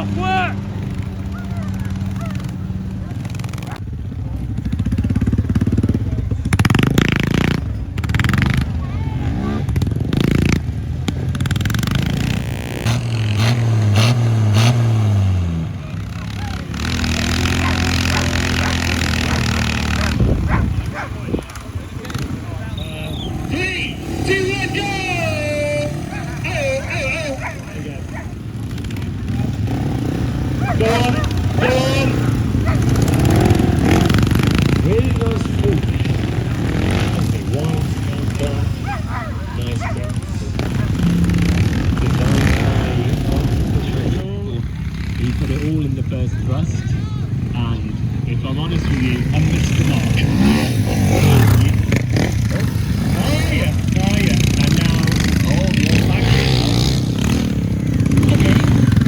Tough work! Go on, go on. Really nice food. Okay, one, nice He put it all in the first thrust, and if I'm honest with you, I missed the mark. And now, back okay.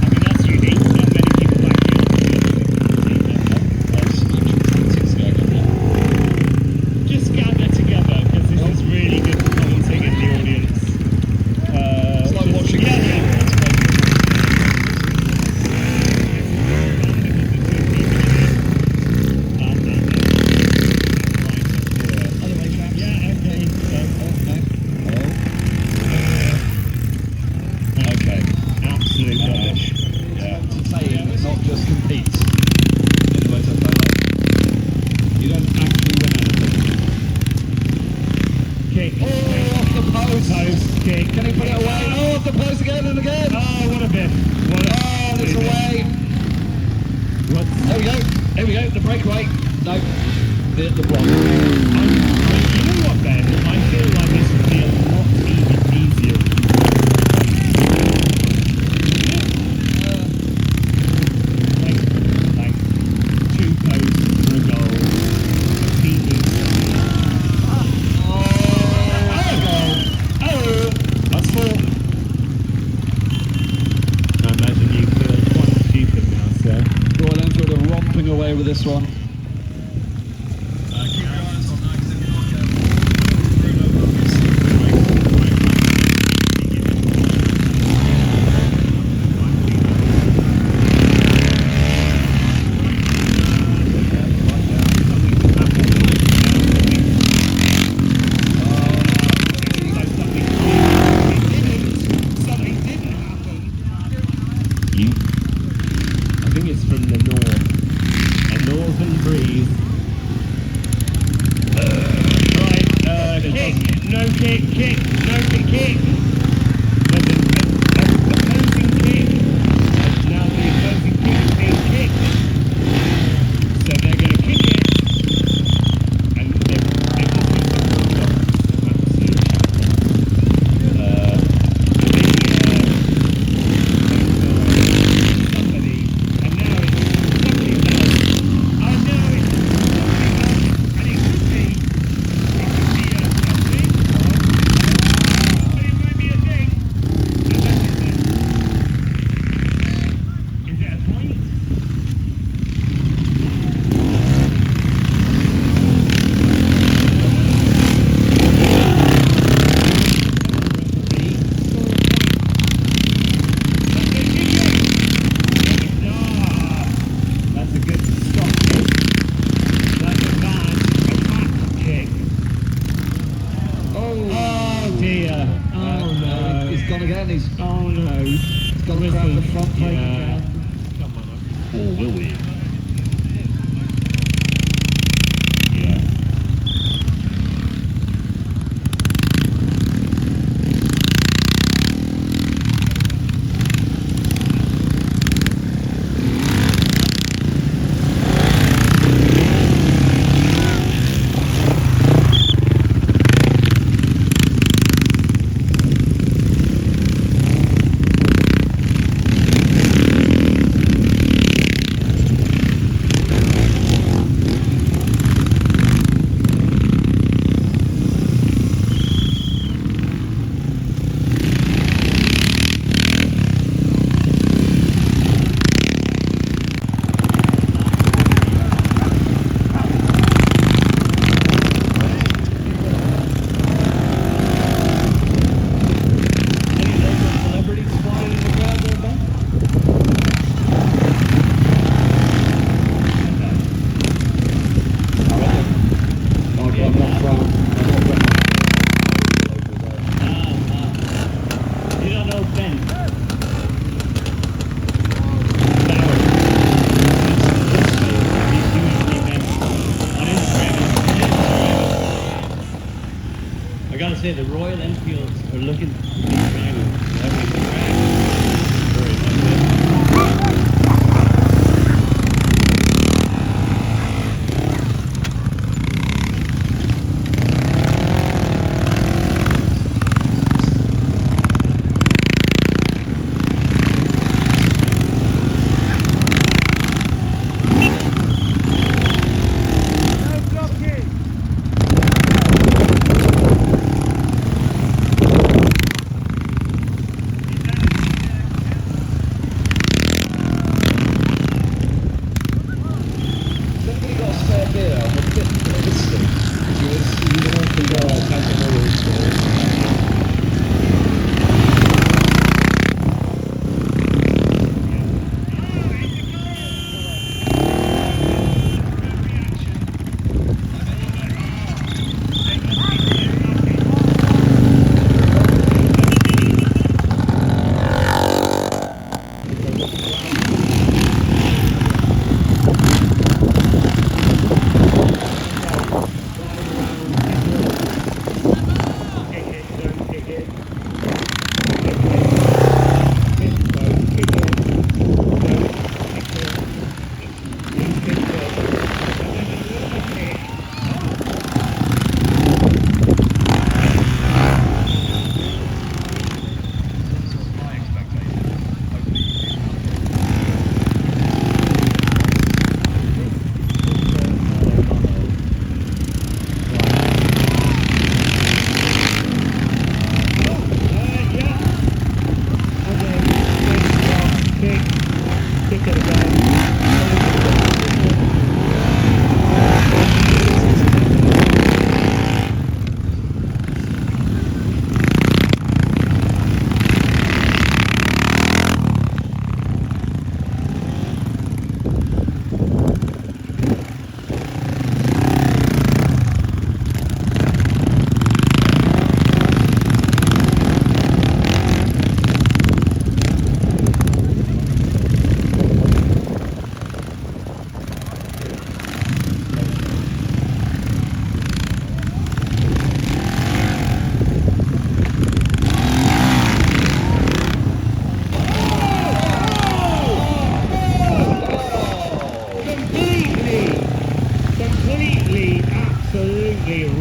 I mean, that's unique. Not many people back just gather together, because this is really good commenting in the audience. It's like watching not just compete in the motor polo. You don't actually win anything. Kick. Oh, off the post. Post kick. Can he put it away? Oh, off the post again and again. Oh, what a bit. Oh, it's away. There we go. There we go. The breakaway. No. The block. You know what, Ben? I feel like this would be a lot easier. Away with this one. Keep your eyes on that, because if you're not careful, Bruno will be something didn't happen. I think it's from the north. Northern breeze. Right, kick, no kick, kick, no kick, kick. There's an opposing kick. Now the opposing kick is being kicked. So they're going to kick it. And they're say the Royal Enfields are looking to be training.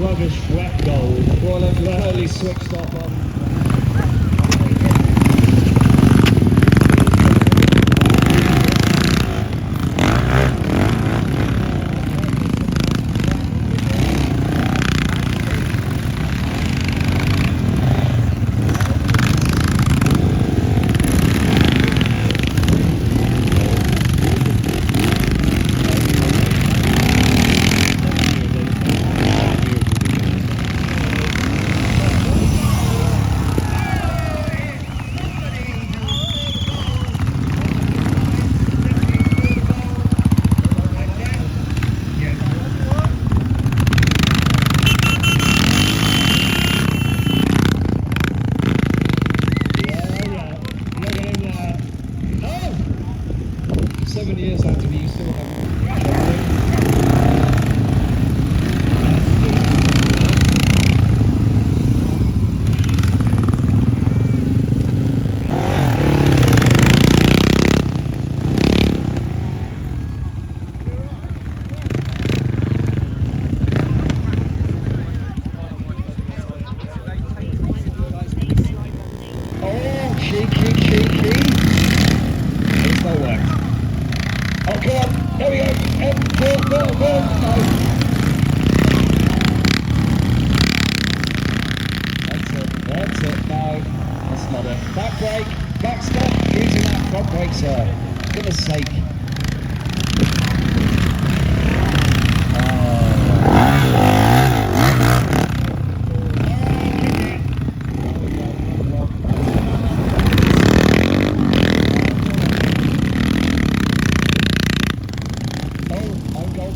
Rubbish wet goal. Royal Enfield totally switched off on. Years after we still have cheeky. It's not worked. Oh, come on. There we go. Go. That's it. No, that's not it. Back brake. Back stop. Using that front brake, sir. For goodness sake.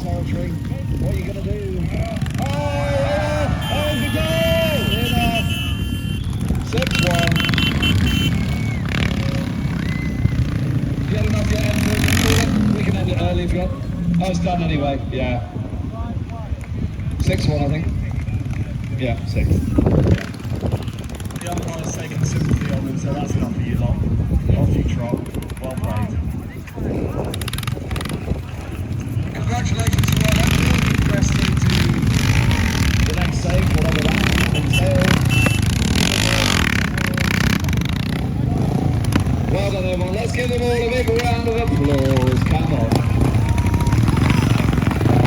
Territory. What are you going to do? Oh, the goal! Enough. 6-1. Get enough yet? We can end it early if you want. Oh, it's done anyway. Yeah. 6-1, I think. Yeah, 6. That's taken the sympathy on them, so that's enough for you lot. Off you trot. Well played. Congratulations to all. Let's press into the next save, whatever that entails. Well done, everyone. Let's give them all a big round of applause. Come on.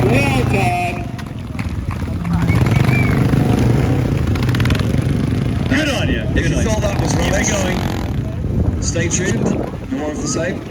Well done. Good on you. If you thought that was rubbish, stay tuned. More of the same.